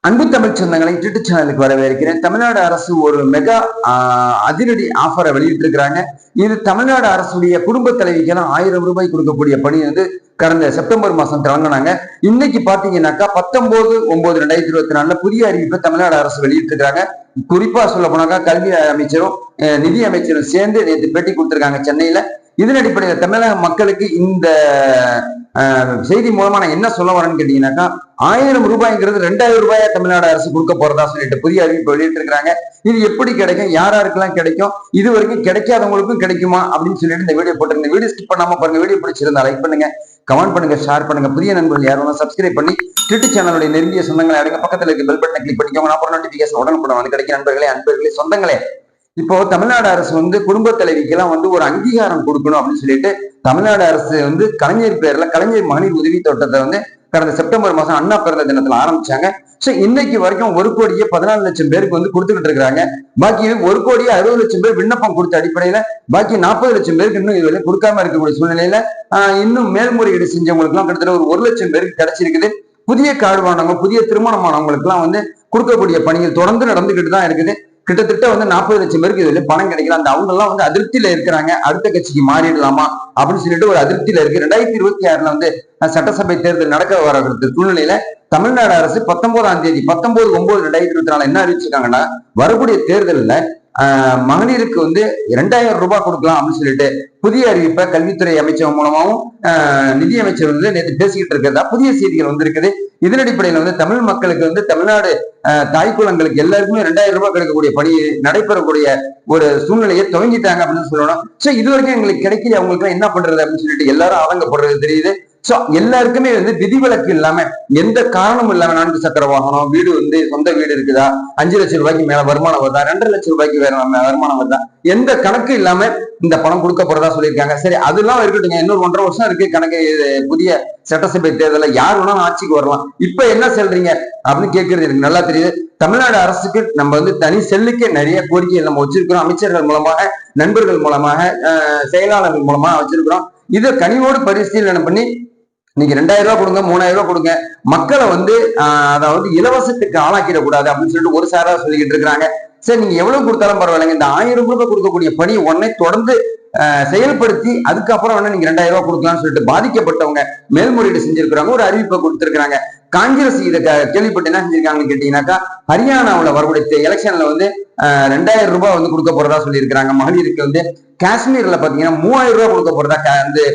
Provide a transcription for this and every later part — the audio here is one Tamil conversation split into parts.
அன்பு தமிழ் சொந்தங்களை யூடியூப் சேனலுக்கு வரவேற்கிறேன். தமிழ்நாடு அரசு ஒரு மெகா அதிரடி ஆஃபரை வெளியிட்டு இருக்கிறாங்க. இது தமிழ்நாடு அரசுடைய குடும்ப தலைவிக்கெல்லாம் 1000 ரூபாய் கொடுக்கக்கூடிய பணி வந்து கடந்த செப்டம்பர் மாசம் தொடங்கினாங்க. இன்னைக்கு பாத்தீங்கன்னாக்கா 19/9/2024 புதிய அறிவிப்பை தமிழ்நாடு அரசு வெளியிட்டு இருக்காங்க. குறிப்பா சொல்ல போனாக்கா கல்வி அமைச்சரும் நிதி அமைச்சரும் சேர்ந்து நேற்று பேட்டி கொடுத்திருக்காங்க சென்னையில. இதன் அடிப்படையில் தமிழக மக்களுக்கு இந்த செய்தி மூலமா நான் என்ன சொல்ல வரேன்னு கேட்டீங்கன்னாக்கா 1000 ரூபாய்ங்கிறது 2000 ரூபாயா தமிழ்நாடு அரசு கொடுக்க போறதா சொல்லிட்டு புதிய அறிவிப்பு வெளியிட்டு இருக்கிறாங்க. இது எப்படி கிடைக்கும், யாராருக்கெல்லாம் கிடைக்கும், இது வரைக்கும் கிடைக்காதவங்களுக்கும் கிடைக்குமா அப்படின்னு சொல்லிட்டு இந்த வீடியோ போட்டிருந்த வீடியோ ஸ்கிப் பண்ணாம பாருங்க. வீடியோ பிடிச்சிருந்தா லைக் பண்ணுங்க, கமெண்ட் பண்ணுங்க, ஷேர் பண்ணுங்க. புதிய நண்பர்கள் யாரும் சப்ஸ்கிரைப் பண்ணி யூடியூப் சேனலுடைய நெருங்கிய சொந்தங்களை அடங்க பக்கத்துல இருக்க பெல் பட்டனை கிளிக் பண்ணிக்கோங்க. நான் அப்புறம் நோட்டிபிகேஷன் உடனுக்குடன் வந்து கிடைக்கும். அன்பர்களே சொந்தங்களே, இப்போ தமிழ்நாடு அரசு வந்து குடும்ப தலைவிக்கெல்லாம் வந்து ஒரு அங்கீகாரம் கொடுக்கணும் அப்படின்னு சொல்லிட்டு தமிழ்நாடு அரசு வந்து கலைஞர் பேர்ல கலைஞர் மகளிர் உதவி திட்டத்தை வந்து கடந்த செப்டம்பர் மாசம் அண்ணா பிறந்த தினத்துல ஆரம்பிச்சாங்க. சோ இன்னைக்கு வரைக்கும் 1,14 லட்சம் பேருக்கு வந்து கொடுத்துக்கிட்டு இருக்காங்க. பாக்கி 1,60 லட்சம் பேர் விண்ணப்பம் கொடுத்த அடிப்படையில பாக்கி 40 லட்சம் பேருக்கு இன்னும் இதுவரை கொடுக்காம இருக்கக்கூடிய சூழ்நிலையில இன்னும் மேல்முறையீடு செஞ்சவங்களுக்கு எல்லாம் கிட்டத்தட்ட ஒரு 1 லட்சம் பேருக்கு கிடைச்சிருக்குது. புதிய கார்டு வாங்கினவங்க, புதிய திருமணமானவங்களுக்கு எல்லாம் வந்து கொடுக்கக்கூடிய பணிகள் தொடர்ந்து நடந்துகிட்டு தான் இருக்குது. கிட்டத்தட்ட வந்து 40 லட்சம் பேருக்கு இதுல பணம் கிடைக்கல. அந்த அவங்க எல்லாம் வந்து அதிருப்தியில இருக்கிறாங்க. அடுத்த கட்சிக்கு மாறிடலாமா அப்படின்னு சொல்லிட்டு ஒரு அதிருப்தியில இருக்கு. 2026 வந்து சட்டசபை தேர்தல் நடக்க வர சூழ்நிலையில தமிழ்நாடு அரசு 19/9/2024 என்ன அறிவிச்சிருக்காங்கன்னா, வரக்கூடிய தேர்தலில் மகளிருக்கு வந்து 2000 ரூபாய் கொடுக்கலாம் அப்படின்னு சொல்லிட்டு புதிய அறிவிப்பை கல்வித்துறை அமைச்சர் மூலமாகவும் நிதி அமைச்சர் வந்து நேற்று பேசிக்கிட்டு இருக்கிறதா புதிய செய்திகள் வந்து இருக்குது. இதன் அடிப்படையில் வந்து தமிழ் மக்களுக்கு வந்து தமிழ்நாடு தாய்க்குளங்களுக்கு எல்லாருக்குமே 2000 ரூபாய் கிடைக்கக்கூடிய பணி நடைபெறக்கூடிய ஒரு சூழ்நிலையை துவங்கிட்டாங்க அப்படின்னு சொல்லணும். சோ இது வரைக்கும் எங்களுக்கு கிடைக்கல, அவங்களுக்கு என்ன பண்றது அப்படின்னு சொல்லிட்டு எல்லாரும் ஆதங்கப்படுறது தெரியுது. சோ எல்லாருக்குமே வந்து விதிவிலக்கு இல்லாம எந்த காரணமும் இல்லாம 4 சக்கர வாகனம், வீடு வந்து சொந்த வீடு இருக்குதா, 5 லட்சம் ரூபாய்க்கு மேல வருமானம் வருதா, 2.5 லட்சம் ரூபாய்க்கு வேற வருமானம் வருதா, எந்த கணக்கு இல்லாம இந்த பணம் கொடுக்க போறதா சொல்லியிருக்காங்க. சரி, அதெல்லாம் இருக்கட்டுங்க, இன்னொரு 1.5 வருஷம் இருக்கு கணக்கு. புதிய சட்டசபை தேர்தலில் யார் வேணாலும் ஆட்சிக்கு வரலாம். இப்ப என்ன சொல்றீங்க அப்படின்னு கேட்கறது எனக்கு நல்லா தெரியுது. தமிழ்நாடு அரசுக்கு நம்ம வந்து தனி செல்லுக்கே நிறைய கோரிக்கைகள் நம்ம வச்சிருக்கிறோம். அமைச்சர்கள் மூலமாக, நண்பர்கள் மூலமாக, செயலாளர்கள் மூலமாக வச்சிருக்கிறோம். இதை கனிவோடு பரிசீலனை பண்ணி இன்னைக்கு 2000 ரூபாய் கொடுங்க, 3000 ரூபாய் கொடுங்க, மக்களை வந்து அதாவது இலவசத்துக்கு ஆளாக்கிடக்கூடாது அப்படின்னு சொல்லிட்டு ஒரு சாரா சொல்லிக்கிட்டு இருக்கிறாங்க. சரி, நீங்க எவ்வளவு கொடுத்தாலும் பரவாயில்லைங்க, இந்த 1000 ரூபாய் கொடுக்கக்கூடிய பணி உடனே தொடர்ந்து செயல்படுத்தி அதுக்கப்புறம் வேணா நீங்க 2000 ரூபாய் கொடுக்கலாம்னு சொல்லிட்டு பாதிக்கப்பட்டவங்க மேல்முறையீடு செஞ்சிருக்கிறாங்க, ஒரு அறிவிப்பை கொடுத்திருக்கிறாங்க. காங்கிரஸ் இதை கேள்விப்பட்டு என்ன செஞ்சிருக்காங்கன்னு கேட்டீங்கன்னாக்கா, ஹரியானாவில் வரக்கூடிய எலெக்ஷன்ல வந்து 2000 ரூபாய் வந்து கொடுக்க போறதா சொல்லியிருக்கிறாங்க. மகளிருக்கு வந்து காஷ்மீர்ல பாத்தீங்கன்னா 3000 ரூபாய் கொடுக்க போறதா வந்து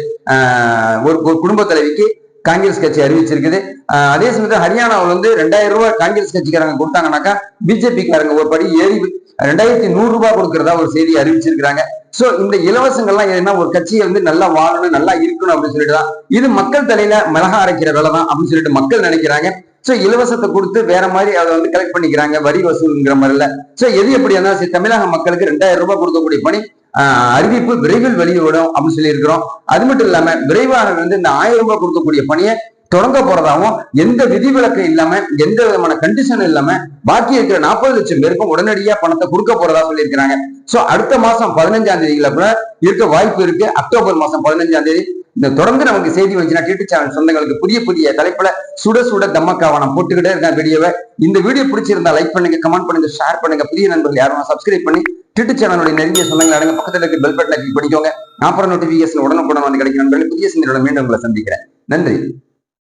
ஒரு குடும்ப தலைவிக்கு காங்கிரஸ் கட்சி அறிவிச்சிருக்குது. அதே சமயத்தில் ஹரியானாவில் வந்து 2000 ரூபாய் காங்கிரஸ் கட்சிக்காரங்க கொடுத்தாங்கன்னாக்கா பிஜேபி காரங்க ஒரு படி ஏறி 2100 ரூபாய் கொடுக்கறதா ஒரு செய்தி அறிவிச்சிருக்கிறாங்க. சோ இந்த இலவசங்கள்லாம் என்ன, ஒரு கட்சியை வந்து நல்லா வாழணும், நல்லா இருக்கணும் அப்படின்னு சொல்லிட்டு தான், இது மக்கள் தலையில மிளகா அரைக்கிற வேலை தான் அப்படின்னு சொல்லிட்டு மக்கள் நினைக்கிறாங்க. சோ இலவசத்தை கொடுத்து வேற மாதிரி அதை வந்து கலெக்ட் பண்ணிக்கிறாங்க, வரி வசூல்ங்கிற மாதிரில. சோ எது எப்படி இருந்தாலும் தமிழக மக்களுக்கு 2000 ரூபாய் கொடுக்கக்கூடிய பணி அறிவிப்பு விரைவில் வெளியிடும் அப்படின்னு சொல்லி இருக்கிறோம். அது மட்டும் இல்லாம விரைவாக வந்து இந்த 1000 ரூபாய் கொடுக்கக்கூடிய பணியை தொடங்க போறதாகவும், எந்த விதிவிலக்கு இல்லாம, எந்த விதமான கண்டிஷன் இல்லாம பாக்கி இருக்கிற 40 லட்சம் பேருக்கும் உடனடியா பணத்தை கொடுக்க போறதா சொல்லியிருக்கிறாங்க. சோ அடுத்த மாசம் 15ஆம் தேதியில கூட இருக்க வாய்ப்பு இருக்கு. அக்டோபர் மாசம் 15ஆம் தேதி இந்த தொடர்ந்து நமக்கு செய்தி வந்துச்சுன்னா யூடியூப் சேனல் சொந்தங்களுக்கு புதிய புதிய தலைப்புல சுட சுட தம்மக்காவை நான் போட்டுக்கிட்டே இருக்கேன் வீடியோவை. இந்த வீடியோ பிடிச்சிருந்தா லைக் பண்ணுங்க, கமெண்ட் பண்ணுங்க, ஷேர் பண்ணுங்க. புதிய நண்பர்கள் யாரும் சப்ஸ்கிரைப் பண்ணி யூடியூப் சேனலுடைய நெருங்கிய சொந்தங்கள் அடங்க பக்கத்துல இருக்க பெல் பட்டனை கிளிக் பண்ணிக்கோங்க. அப்புறம் நோட்டிபிகேஷன் உடனுக்குடன் வந்து கிடைக்கும் நண்பர்கள். புதிய சிந்தனையோட மீண்டும் உங்களை சந்திக்கிறேன். நன்றி.